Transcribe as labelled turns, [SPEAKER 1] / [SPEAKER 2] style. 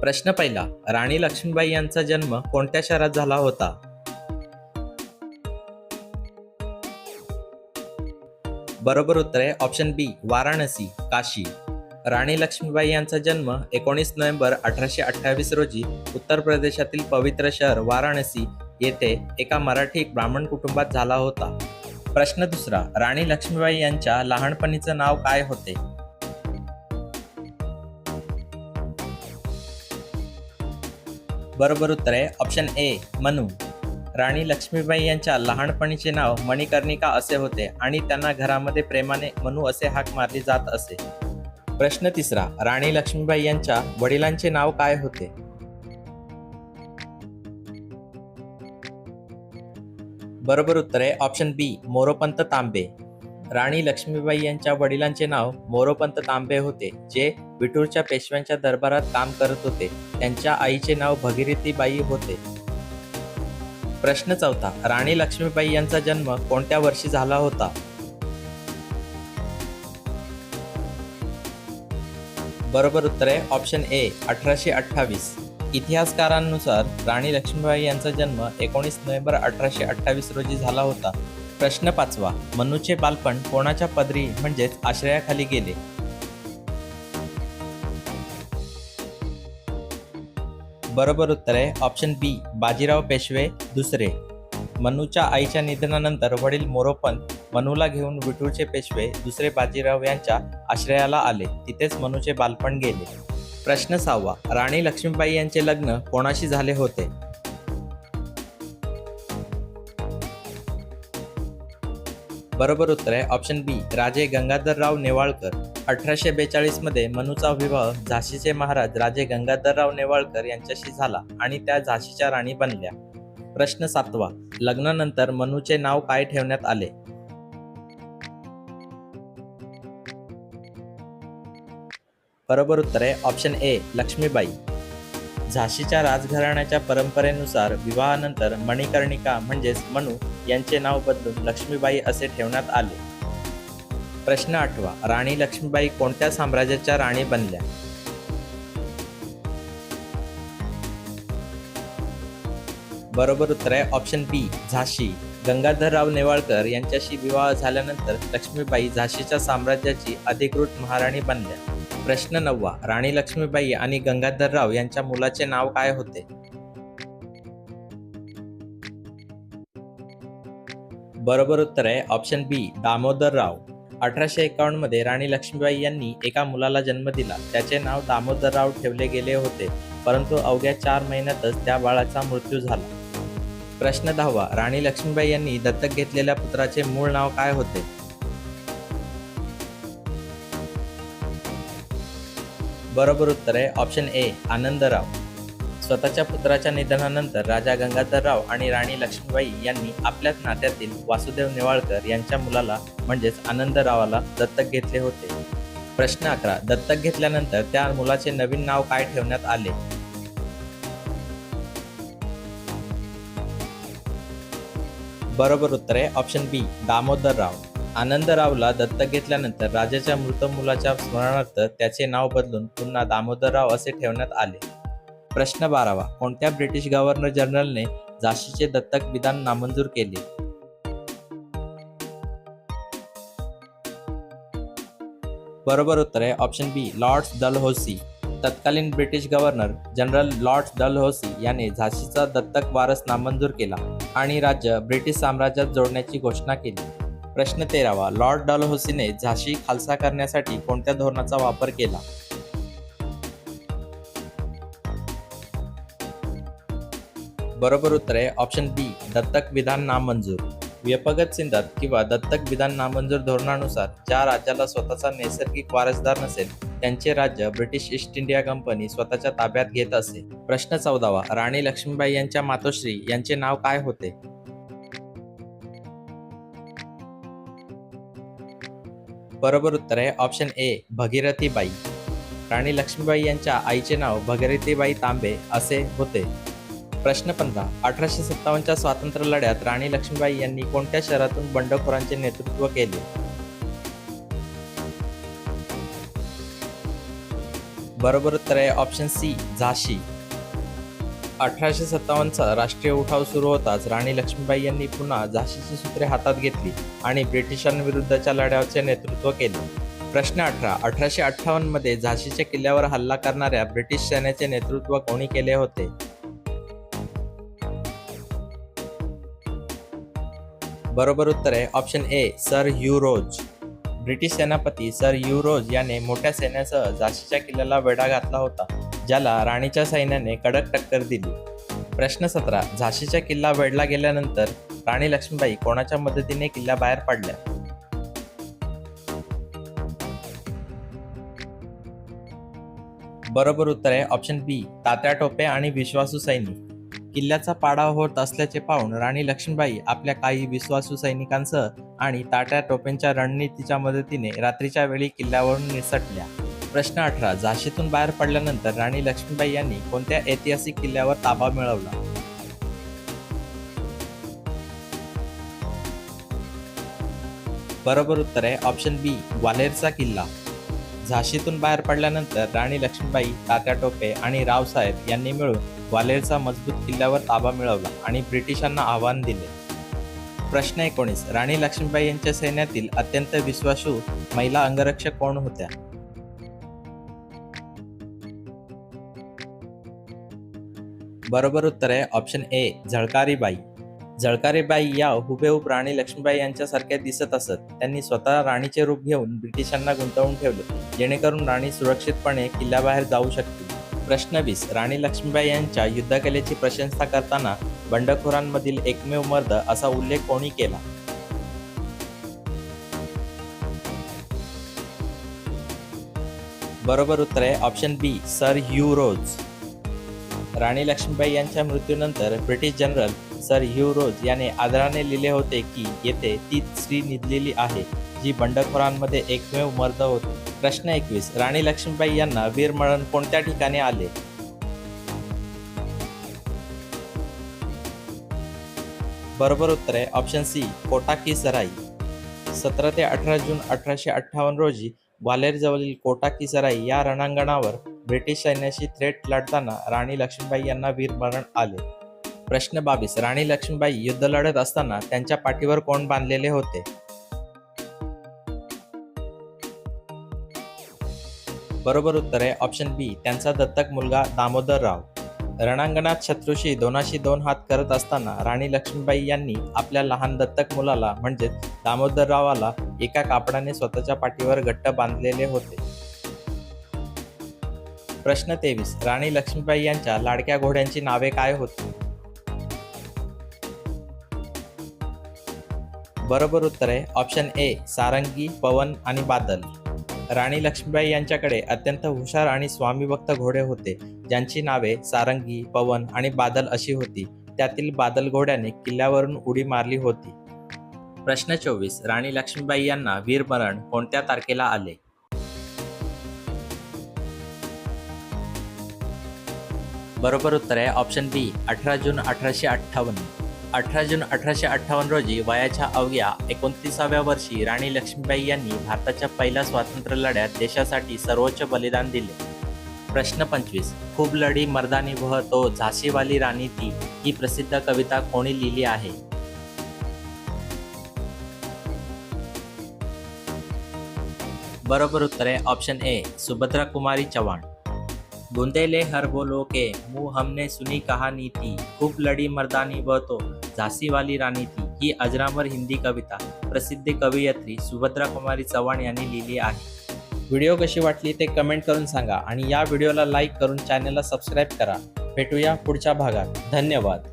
[SPEAKER 1] प्रश्न पहिला. राणी लक्ष्मीबाई यांचा जन्म कोणत्या शहरात झाला होता? बरोबर उत्तर आहे ऑप्शन बी, वाराणसी, काशी. राणी लक्ष्मीबाई यांचा जन्म 19 नोव्हेंबर 1828 रोजी उत्तर प्रदेशातील पवित्र शहर वाराणसी येथे एका मराठी ब्राह्मण कुटुंबात झाला होता. प्रश्न दुसरा. राणी लक्ष्मीबाई यांच्या लहानपणीचं नाव काय होते? बरोबर उत्तर आहे ऑप्शन ए, मनू. राणी लक्ष्मीबाई यांच्या लहानपणीचे नाव मणिकर्णिका असे होते आणि त्यांना घरामध्ये प्रेमाने मनू असे हाक मारली जात असे. प्रश्न तिसरा. राणी लक्ष्मीबाई यांच्या वडिलांचे नाव काय होते? बरोबर उत्तर आहे ऑप्शन बी, मोरोपंत तांबे. राणी लक्ष्मीबाई यांच्या वडिलांचे नाव मोरोपंत तांबे होते, जे विठूरच्या पेशव्यांच्या दरबारात काम करत होते. त्यांच्या आईचे नाव भगीरथीबाई होते. प्रश्न चौथा. राणी लक्ष्मीबाई यांचा जन्म कोणत्या वर्षी झाला होता? बरोबर उत्तर आहे ऑप्शन ए, 1828. इतिहासकारांनुसार राणी लक्ष्मीबाई यांचा जन्म 19 नोव्हेंबर 1828 रोजी झाला होता. प्रश्न पाचवा. मनूचे बालपण कोणाच्या पदरी म्हणजेच आश्रयाखाली गेले? बरोबर उत्तर आहे ऑप्शन बी, बाजीराव पेशवे दुसरे. मनूच्या आईच्या निधनानंतर वडील मोरोपंत मनूला घेऊन विठूरचे पेशवे दुसरे बाजीराव यांच्या आश्रयाला आले. तिथेच मनूचे बालपण गेले. प्रश्न सहावा. राणी लक्ष्मीबाई यांचे लग्न कोणाशी झाले होते? बरोबर उत्तर आहे ऑप्शन बी, राजे गंगाधरराव नेवाळकर. 1842 मध्ये मनूचा विवाह झाशीचे महाराज राजे गंगाधरराव नेवाळकर यांच्याशी झाला आणि त्या झाशीच्या राणी बनल्या. प्रश्न सातवा. लग्नानंतर मनूचे नाव काय ठेवण्यात आले? बरोबर उत्तर आहे ऑप्शन ए, लक्ष्मीबाई. झाशीच्या राजघराण्याच्या परंपरेनुसार विवाहानंतर मणिकर्णिका म्हणजेच मनू यांचे नाव बदलून लक्ष्मीबाई असे ठेवण्यात आले. प्रश्न आठवा. राणी लक्ष्मीबाई कोणत्या साम्राज्याच्या राणी बनल्या? बरोबर उत्तर आहे ऑप्शन बी, झाशी. गंगाधरराव नेवाळकर यांच्याशी विवाह झाल्यानंतर लक्ष्मीबाई झाशीच्या साम्राज्याची अधिकृत महाराणी बनल्या. प्रश्न नववा. राणी लक्ष्मीबाई आणि गंगाधरराव यांच्या मुलाचे नाव काय होते? बरोबर उत्तर आहे ऑप्शन बी, दामोदरराव. 1851 मध्ये राणी लक्ष्मीबाई यांनी एका मुलाला जन्म दिला. त्याचे नाव दामोदरराव ठेवले गेले होते, परंतु अवघ्या 4 महिन्यातच त्या बाळाचा मृत्यू झाला. प्रश्न 10वा. राणी लक्ष्मीबाई यांनी दत्तक घेतलेल्या पुत्राचे मूळ नाव काय होते? बरोबर उत्तर आहे ऑप्शन ए, आनंदराव. स्वतःच्या पुत्राच्या निधनानंतर राजा गंगाधरराव आणि राणी लक्ष्मीबाई यांनी आपल्याच नात्यातील वासुदेव नेवाळकर यांच्या मुलाला म्हणजेच आनंदरावाला दत्तक घेतले होते. प्रश्न 11. दत्तक घेतल्यानंतर त्या मुलाचे नवीन नाव काय ठेवण्यात आले? बरोबर उत्तर आहे ऑप्शन बी, दामोदरराव. आनंदरावला दत्तक घेतल्यानंतर राजाच्या मृत मुलाच्या स्मरणार्थ त्याचे नाव बदलून पुन्हा दामोदरराव असे ठेवण्यात आले. प्रश्न 12वा. कोणत्या ब्रिटिश गव्हर्नर जनरलने झाशीचे दत्तक विधान नामंजूर केले? बरोबर उत्तर आहे ऑप्शन बी, लॉर्ड डलहौसी. तत्कालीन British governor general Lord Dalhousie याने झाशीचा दत्तक वारस नामंजूर केला आणि राज्य ब्रिटिश साम्राज्यात जोडण्याची घोषणा केली. प्रश्न 13वा. लॉर्ड डलहौसीने झाशी खालसा करण्यासाठी कोणत्या धोरणाचा वापर केला? बरोबर उत्तर आहे ऑप्शन बी, दत्तक विधान नामंजूर. व्यपगत सिंधात किंवा दत्तक विधान नामंजूर धोरणानुसार ज्या राज्याला स्वतःचा नैसर्गिक वारसदार नसेल त्यांचे राज्य ब्रिटिश ईस्ट इंडिया कंपनी स्वतःच्या ताब्यात घेत असे. प्रश्न 14वा. राणी लक्ष्मीबाई यांच्या मातोश्री यांचे नाव काय होते? बरोबर उत्तर आहे ऑप्शन ए, भगीरथीबाई. राणी लक्ष्मीबाई यांच्या आईचे नाव भगीरथीबाई तांबे असे होते. प्रश्न 15. 1857च्या स्वातंत्र्य लढ्यात राणी लक्ष्मीबाई यांनी कोणत्या शहरातून बंडखोरांचे नेतृत्व केले? बरोबर उत्तर आहे ऑप्शन सी झाशी. 1857चा राष्ट्रीय उठाव सुरू होताच राणी लक्ष्मीबाई यांनी पुन्हा झाशीची सूत्रे हातात घेतली आणि ब्रिटिशांविरुद्धच्या लढ्याचे नेतृत्व केले. प्रश्न 18. 1858 मध्ये झाशीच्या किल्ल्यावर हल्ला करणाऱ्या ब्रिटिश सैन्याचे नेतृत्व कोणी केले होते? बरोबर उत्तर आहे option A sir Hugh Rose. British सेनापती सर ह्यू रोज याने मोठ्या सैन्यासह झाशीच्या किल्ल्याला वेढा घातला होता, ज्याला राणीच्या सैन्याने कडक टक्कर दिली. प्रश्न 17. झाशीचा किल्ला वेढला गेल्यानंतर राणी लक्ष्मीबाई कोणाच्या मदतीने किल्ल्याबाहेर पडल्या? बरोबर उत्तर आहे ऑप्शन बी तात्या टोपे आणि विश्वासू सैनिक. किल्ल्याचा पाडा होत असल्याचे पाहून राणी लक्ष्मीबाई आपल्या काही विश्वासू सैनिकांसह आणि तात्या टोपेंच्या रणनीतीच्या मदतीने रात्रीच्या वेळी किल्ल्यावरून निसटल्या. प्रश्न 18. झाशीतून बाहेर पडल्यानंतर राणी लक्ष्मीबाई यांनी कोणत्या ऐतिहासिक किल्ल्यावर ताबा मिळवला? बरोबर उत्तर आहे ऑप्शन बी ग्वाल्हेरचा किल्ला. झाशीतून बाहेर पडल्यानंतर राणी लक्ष्मीबाई, तात्या टोपे आणि रावसाहेब यांनी मिळून ग्वाल्हेरचा मजबूत किल्ल्यावर ताबा मिळवला आणि ब्रिटिशांना आव्हान दिले. प्रश्न 19. राणी लक्ष्मीबाई यांच्या सैन्यातील अत्यंत विश्वासू महिला अंगरक्षक कोण होत्या? बरोबर उत्तर आहे ऑप्शन ए झळकारीबाई. झळकारीबाई या हुबेहूब राणी लक्ष्मीबाई यांच्यासारख्या दिसत असत. त्यांनी स्वतः राणीचे रूप घेऊन ब्रिटिशांना गुंतवून ठेवले, जेणेकरून राणी सुरक्षितपणे किल्ल्याबाहेर जाऊ शकतील. प्रश्न 20. राणी लक्ष्मीबाई यांच्या युद्धकलेची प्रशंसा करताना बंडखोरांमधील एकमेव मर्द असा उल्लेख कोणी केला? बरोबर उत्तर आहे ऑप्शन बी सर ह्यू रोज. राणी लक्ष्मीबाई यांच्या मृत्यूनंतर British general sir Hugh Rose याने आदराने लिहिले होते की येथे ती स्त्री निजलेली आहे जी बंडखोरांमध्ये एकमेव मर्द होती. प्रश्न 21. राणी लक्ष्मीबाई यांना वीरमरण कोणत्या ठिकाणी आले? बरोबर उत्तर आहे ऑप्शन सी कोटा की सराई. 17 ते 18 जून 1858 रोजी ग्वाल्हेरजवळील कोटा की सराई या रणांगणावर ब्रिटिश सैन्याशी थेट लढताना राणी लक्ष्मीबाई यांना वीरमरण आले. प्रश्न 22. राणी लक्ष्मीबाई युद्ध लढत असताना त्यांच्या पाठीवर कोण बांधलेले होते? बरोबर उत्तर आहे ऑप्शन बी त्यांचा दत्तक मुलगा दामोदरराव. रणांगणात शत्रूशी 2 हात करत असताना राणी लक्ष्मीबाई यांनी आपल्या लहान दत्तक मुलाला म्हणजेच दामोदररावाला एका कापडाने स्वतःच्या पाठीवर घट्ट बांधलेले होते. प्रश्न 23. राणी लक्ष्मीबाई यांच्या लाडक्या घोड्यांची नावे काय होती? बरोबर उत्तर आहे ऑप्शन ए सारंगी, पवन आणि बादल. राणी लक्ष्मीबाई यांच्याकडे अत्यंत हुशार आणि स्वामीभक्त घोडे होते, ज्यांची नावे सारंगी, पवन आणि बादल अशी होती. त्यातील बादल घोड्याने किल्ल्यावरून उडी मारली होती. प्रश्न 24. राणी लक्ष्मीबाई यांना वीरमरण कोणत्या तारखेला आले? बरोबर उत्तर आहे ऑप्शन बी 18 जून 1858. 18 जून 1858 रोजी वयाच्या अवघ्या 29व्या वर्षी राणी लक्ष्मीबाई यांनी भारताच्या पहिल्या स्वातंत्र्य लढ्यात देशासाठी सर्वोच्च बलिदान दिले. प्रश्न 25. खूब लढी मर्दानी वह तो झाशीवाली राणी थी ही प्रसिद्ध कविता कोणी लिहिली आहे? बरोबर उत्तर आहे ऑप्शन ए सुभद्रा कुमारी चव्हाण. बुंदेले हर बोलो के मुंह हमने सुनी कहानी थी, खूब लढी मर्दानी वह तो झाशी वाली राणी थी ही अजरामर हिंदी कविता प्रसिद्ध कवयित्री सुभद्रा कुमारी चव्हाण यांनी लिहिली आहे. व्हिडिओ कशी वाटली ते कमेंट करून सांगा आणि या व्हिडिओला लाईक करून चॅनलला सबस्क्राईब करा. भेटूया पुढच्या भागात. धन्यवाद.